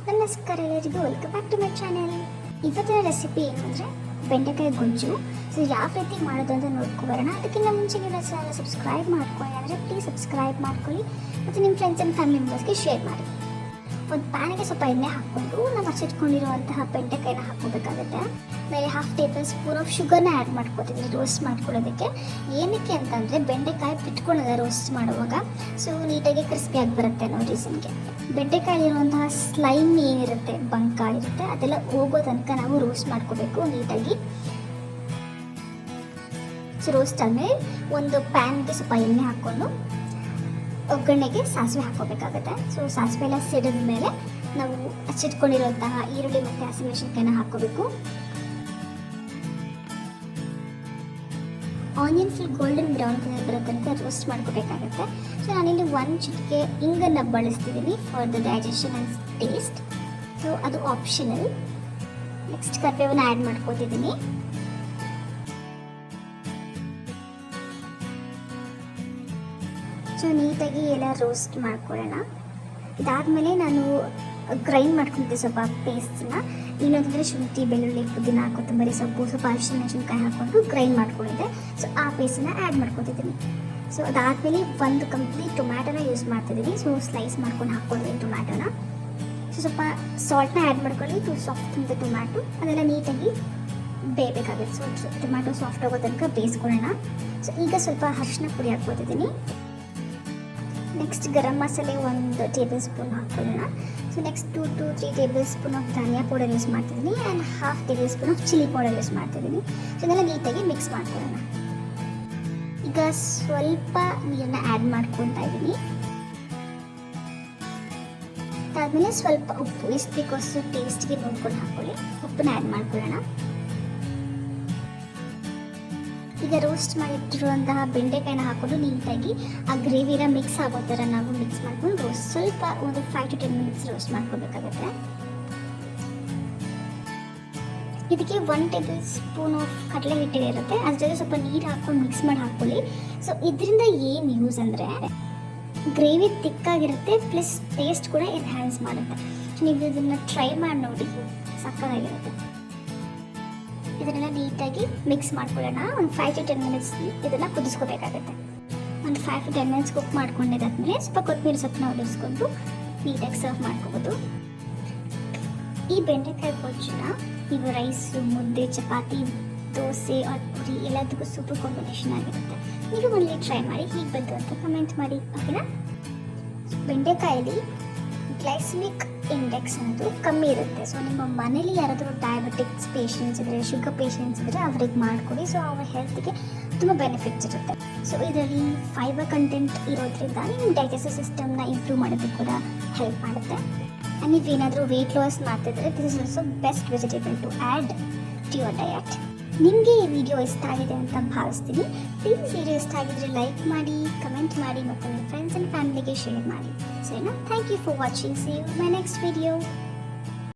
ನಮಸ್ಕಾರ ಎಲ್ಲರಿಗೂ, welcome back to my channel. ಇವತ್ತಿನ ರೆಸಿಪಿ ಏನು ಅಂದರೆ ಬೆಂಡೆಕಾಯಿ ಗೊಜ್ಜು. ಸೊ ಯಾವ ರೀತಿ ಮಾಡೋದು ಅಂತ ನೋಡ್ಕೊಬರೋಣ. ಅದಕ್ಕಿಂತ ಮುಂಚೆ ನೀವು ಚಾನಲ್ ಸಬ್ಸ್ಕ್ರೈಬ್ ಮಾಡ್ಕೊಳ್ಳಿ ಅಂದರೆ ಪ್ಲೀಸ್ ಸಬ್ಸ್ಕ್ರೈಬ್ ಮಾಡ್ಕೊಳ್ಳಿ ಮತ್ತು ನಿಮ್ಮ ಫ್ರೆಂಡ್ಸ್ ಆ್ಯಂಡ್ ಫ್ಯಾಮಿಲಿ ಮೆಂಬರ್ಸ್ಗೆ ಶೇರ್ ಮಾಡಿ. ಒಂದು ಪ್ಯಾನಿಗೆ ಸ್ವಲ್ಪ ಎಣ್ಣೆ ಹಾಕ್ಕೊಂಡು ನಾವು ಹಚ್ಚಿಟ್ಕೊಂಡಿರುವಂತಹ ಬೆಂಡೆಕಾಯಿನ ಹಾಕ್ಕೋಬೇಕಾಗುತ್ತೆ. ಮೇಲೆ 1/2 ಟೇಬಲ್ ಸ್ಪೂನ್ ಆಫ್ ಶುಗರ್ನ ಆ್ಯಡ್ ಮಾಡ್ಕೊತಿದ್ದೀನಿ ರೋಸ್ಟ್ ಮಾಡ್ಕೊಳ್ಳೋದಕ್ಕೆ. ಏನಕ್ಕೆ ಅಂತಂದರೆ ಬೆಂಡೆಕಾಯಿ ಬಿಟ್ಕೊಳ್ಳೋದ ರೋಸ್ಟ್ ಮಾಡುವಾಗ, ಸೊ ನೀಟಾಗಿ ಕ್ರಿಸ್ಪಿಯಾಗಿ ಬರುತ್ತೆ ಅನ್ನೋ ರೀಸನ್ಗೆ. ಬೆಂಡೆಕಾಯಿಲಿರುವಂತಹ ಸ್ಲೈಮ್ ಏನಿರುತ್ತೆ, ಬಂಕ ಇರುತ್ತೆ, ಅದೆಲ್ಲ ಹೋಗೋ ತನಕ ನಾವು ರೋಸ್ಟ್ ಮಾಡ್ಕೋಬೇಕು ನೀಟಾಗಿ. ಸೊ ರೋಸ್ಟ್ ಆದಮೇಲೆ ಒಂದು ಪ್ಯಾನ್ಗೆ ಸ್ವಲ್ಪ ಎಣ್ಣೆ ಹಾಕ್ಕೊಂಡು ಒಗ್ಗರಣೆಗೆ ಸಾಸಿವೆ ಹಾಕೋಬೇಕಾಗುತ್ತೆ. ಸೊ ಸಾಸಿವೆ ಎಲ್ಲ ಸಿಡಿದ ಮೇಲೆ ನಾವು ಹಚ್ಚಿಟ್ಕೊಂಡಿರುವಂತಹ ಈರುಳ್ಳಿ ಮತ್ತು ಹಸಿಮೆಣಸಿನಕಾಯಿನ ಹಾಕೋಬೇಕು. Onion full golden brown colour ಬರೋ ತನಕ ರೋಸ್ಟ್ ಮಾಡ್ಕೋಬೇಕಾಗುತ್ತೆ. ಸೊ ನಾನಿಲ್ಲಿ 1 ಚಿಟಿಕೆ ಇಂಗನ್ನು ಬಳಸ್ತಿದ್ದೀನಿ for the digestion and taste. So ಅದು ಆಪ್ಷನಲ್. ನೆಕ್ಸ್ಟ್ ಕರಿಬೇವನ್ನ ಆ್ಯಡ್ ಮಾಡ್ಕೋತಿದ್ದೀನಿ. ಸೊ ನೀಟಾಗಿ ಎಲ್ಲ ರೋಸ್ಟ್ ಮಾಡ್ಕೊಳ್ಳೋಣ. ಇದಾದಮೇಲೆ ನಾನು ಗ್ರೈಂಡ್ ಮಾಡ್ಕೊತಿದ್ದೆ ಸ್ವಲ್ಪ ಪೇಸ್ಟನ್ನ. ಇನ್ನೊಂದರೆ ಶುಂಠಿ, ಬೆಳ್ಳುಳ್ಳಿ, ಪುದೀನ, ಕೊತ್ತಂಬರಿ ಸೊಪ್ಪು, ಸ್ವಲ್ಪ ಹಸಿಮೆಣಸಿನಕಾಯಿ ಹಾಕ್ಕೊಂಡು ಗ್ರೈಂಡ್ ಮಾಡ್ಕೊಂಡಿದ್ದೆ. ಸೊ ಆ ಪೇಸ್ಟನ್ನ ಆ್ಯಡ್ ಮಾಡ್ಕೊತಿದ್ದೀನಿ. ಸೊ ಅದಾದಮೇಲೆ ಒಂದು ಕಂಪ್ಲೀಟ್ ಟೊಮ್ಯಾಟೋನ ಯೂಸ್ ಮಾಡ್ತಿದ್ದೀನಿ. ಸೊ ಸ್ಲೈಸ್ ಮಾಡ್ಕೊಂಡು ಹಾಕ್ಕೊಂಡಿದ್ದೀನಿ ಟೊಮ್ಯಾಟೋನ. ಸೊ ಸ್ವಲ್ಪ ಸಾಲ್ಟ್ನ ಆ್ಯಡ್ ಮಾಡ್ಕೊಳ್ಳಿ ಟು ಸಾಫ್ಟ್ ಅಂತ ಟೊಮ್ಯಾಟೊ. ಅದೆಲ್ಲ ನೀಟಾಗಿ ಬೇಯಬೇಕಾಗುತ್ತೆ. ಸೊ ಟೊಮ್ಯಾಟೊ ಸಾಫ್ಟ್ ಆಗೋ ತನಕ ಬೇಯಿಸ್ಕೊಳ್ಳೋಣ. ಸೊ ಈಗ ಸ್ವಲ್ಪ ಅರಿಶಿನ ಪುಡಿ ಹಾಕ್ಕೊತಿದ್ದೀನಿ. ನೆಕ್ಸ್ಟ್ ಗರಂ ಮಸಾಲೆ 1 ಟೇಬಲ್ ಸ್ಪೂನ್ ಹಾಕ್ಕೊಳ್ಳೋಣ. So next 2 to 3 tablespoon of dhania powder use ಮಾಡ್ತಿದ್ದೀನಿ and 1/2 tablespoon of chilli powder use ಮಾಡ್ತಿದ್ದೀನಿ. ಸೊ ಇದೆಲ್ಲ ನೀಟಾಗಿ ಮಿಕ್ಸ್ ಮಾಡ್ಕೊಳ್ಳೋಣ. ಈಗ ಸ್ವಲ್ಪ ನೀರನ್ನ ಆ್ಯಡ್ ಮಾಡ್ಕೊತಾ ಇದ್ದೀನಿ. ಅದಾದಮೇಲೆ ಸ್ವಲ್ಪ ಉಪ್ಪು, ಎಷ್ಟು ಬೇಕೋ ಅಷ್ಟು ಟೇಸ್ಟ್ಗೆ ನೋಡ್ಕೊಂಡು ಹಾಕ್ಕೊಳ್ಳಿ. ಉಪ್ಪನ್ನ ಆ್ಯಡ್ ಮಾಡ್ಕೊಳ್ಳೋಣ. ಈಗ ರೋಸ್ಟ್ ಮಾಡಿಟ್ಟಿರುವಂತಹ ಬೆಂಡೆಕಾಯಿನ ಹಾಕೊಂಡು ನೀಟಾಗಿ ಆ ಗ್ರೇವಿನ ಮಿಕ್ಸ್ ಆಗೋ ಥರ ನಾವು ಮಿಕ್ಸ್ ಮಾಡ್ಕೊಂಡು ರೋಸ್ಟ್ ಸ್ವಲ್ಪ ಒಂದು 5 to 10 ಮಿನಿಟ್ಸ್ ರೋಸ್ಟ್ ಮಾಡ್ಕೋಬೇಕಾಗುತ್ತೆ. ಇದಕ್ಕೆ 1 ಟೇಬಲ್ ಸ್ಪೂನ್ ಆಫ್ ಕಡಲೆ ಹಿಟ್ಟು ಇರುತ್ತೆ, ಅದ್ರ ಜೊತೆ ಸ್ವಲ್ಪ ನೀರು ಹಾಕ್ಕೊಂಡು ಮಿಕ್ಸ್ ಮಾಡಿ ಹಾಕ್ಕೊಳ್ಳಿ. ಸೊ ಇದರಿಂದ ಏನು ಯೂಸ್ ಅಂದರೆ ಗ್ರೇವಿ ತಿಕ್ಕಾಗಿರುತ್ತೆ, ಪ್ಲಸ್ ಟೇಸ್ಟ್ ಕೂಡ ಎನ್ಹ್ಯಾನ್ಸ್ ಮಾಡುತ್ತೆ. ನೀವು ಇದನ್ನು ಟ್ರೈ ಮಾಡಿ ನೋಡಿ, ಸಕ್ಕತ್ತಾಗಿರುತ್ತೆ. ಇದನ್ನೆಲ್ಲ ನೀಟಾಗಿ ಮಿಕ್ಸ್ ಮಾಡ್ಕೊಳ್ಳೋಣ. ಒಂದು 5 to 10 ಮಿನಿಟ್ಸ್ ಇದನ್ನು ಕುದಿಸ್ಕೋಬೇಕಾಗುತ್ತೆ. ಒಂದು 5 to 10 ಮಿನಿಟ್ಸ್ ಕುಕ್ ಮಾಡ್ಕೊಂಡಿದ್ದಾದ್ಮೇಲೆ ಸ್ವಲ್ಪ ಕೊತ್ತಂಬರಿ ಸೊಪ್ಪನ್ನ ಉದುರಿಸ್ಕೊಂಡು ನೀಟಾಗಿ ಸರ್ವ್ ಮಾಡ್ಕೋಬೋದು. ಈ ಬೆಂಡೆಕಾಯಿ ಗೊಜ್ಜನ್ನ ನೀವು ರೈಸು, ಮುದ್ದೆ, ಚಪಾತಿ, ದೋಸೆ, ಪೂರಿ ಎಲ್ಲದಕ್ಕೂ ಸೂಪರ್ ಕಾಂಬಿನೇಷನ್ ಆಗಿರುತ್ತೆ. ನೀವು ಒಂದ್ಲಿ ಟ್ರೈ ಮಾಡಿ, ಹೀಗೆ ಬಂತು ಅಂತ ಕಮೆಂಟ್ ಮಾಡಿ, ಓಕೆನಾ? ಬೆಂಡೆಕಾಯಲ್ಲಿ ಗ್ಲೈಸಮಿಕ್ ಇಂಡೆಕ್ಸ್ ಅನ್ನೋದು ಕಮ್ಮಿ ಇರುತ್ತೆ. ಸೊ ನಿಮ್ಮ ಮನೇಲಿ ಯಾರಾದರೂ ಡಯಾಬಿಟಿಕ್ಸ್ ಪೇಷಂಟ್ಸ್ ಇದ್ದರೆ, ಶುಗರ್ ಪೇಷಂಟ್ಸ್ ಇದ್ದರೆ ಅವ್ರಿಗೆ ಮಾಡಿಕೊಡಿ. ಸೊ ಅವ್ರ ಹೆಲ್ತ್ಗೆ ತುಂಬ ಬೆನಿಫಿಟ್ಸ್ ಇರುತ್ತೆ. ಸೊ ಇದರಲ್ಲಿ ಫೈಬರ್ ಕಂಟೆಂಟ್ ಇರೋದ್ರಿಂದ ನಿಮ್ಮ ಡೈಜೆಸ್ಟಿವ್ ಸಿಸ್ಟಮ್ನ ಇಂಪ್ರೂವ್ ಮಾಡೋದಕ್ಕೆ ಕೂಡ ಹೆಲ್ಪ್ ಮಾಡುತ್ತೆ. ಆ್ಯಂಡ್ ನೀವೇನಾದರೂ ವೆಯ್ಟ್ ಲಾಸ್ ಮಾಡ್ತಿದ್ರೆ this is also best vegetable to add to your diet. ನಿಮಗೆ ಈ ವಿಡಿಯೋ ಇಷ್ಟ ಆಗಿದೆ ಅಂತ ಭಾವಿಸ್ತೀನಿ. ಪ್ಲೀಸ್ ವಿಡಿಯೋ ಇಷ್ಟ ಆಗಿದ್ರೆ ಲೈಕ್ ಮಾಡಿ, ಕಮೆಂಟ್ ಮಾಡಿ ಮತ್ತು ನಿಮ್ಮ ಫ್ರೆಂಡ್ಸ್ ಆ್ಯಂಡ್ ಫ್ಯಾಮಿಲಿಗೆ ಶೇರ್ ಮಾಡಿ. ಸರಿನಾ? Thank you for watching. See you my next video.